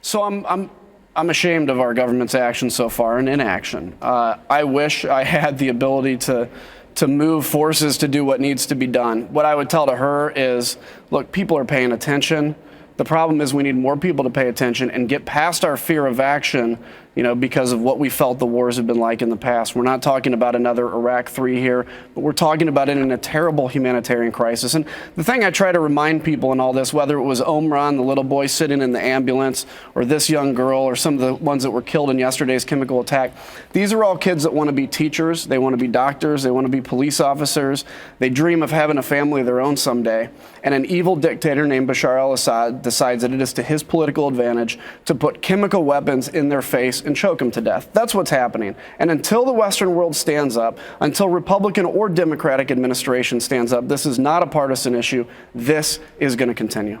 So I'm ashamed of our government's actions so far and inaction. I wish I had the ability to move forces to do what needs to be done. What I would tell to her is, look, people are paying attention. The problem is we need more people to pay attention and get past our fear of action, because of what we felt the wars have been like in the past. We're not talking about another Iraq 3 here, but we're talking about it in a terrible humanitarian crisis. And the thing I try to remind people in all this, whether it was Omran, the little boy sitting in the ambulance, or this young girl, or some of the ones that were killed in yesterday's chemical attack, these are all kids that want to be teachers, they want to be doctors, they want to be police officers, they dream of having a family of their own someday. And an evil dictator named Bashar al-Assad decides that it is to his political advantage to put chemical weapons in their face and choke them to death. That's what's happening. And until the Western world stands up, until Republican or Democratic administration stands up, this is not a partisan issue. This is going to continue.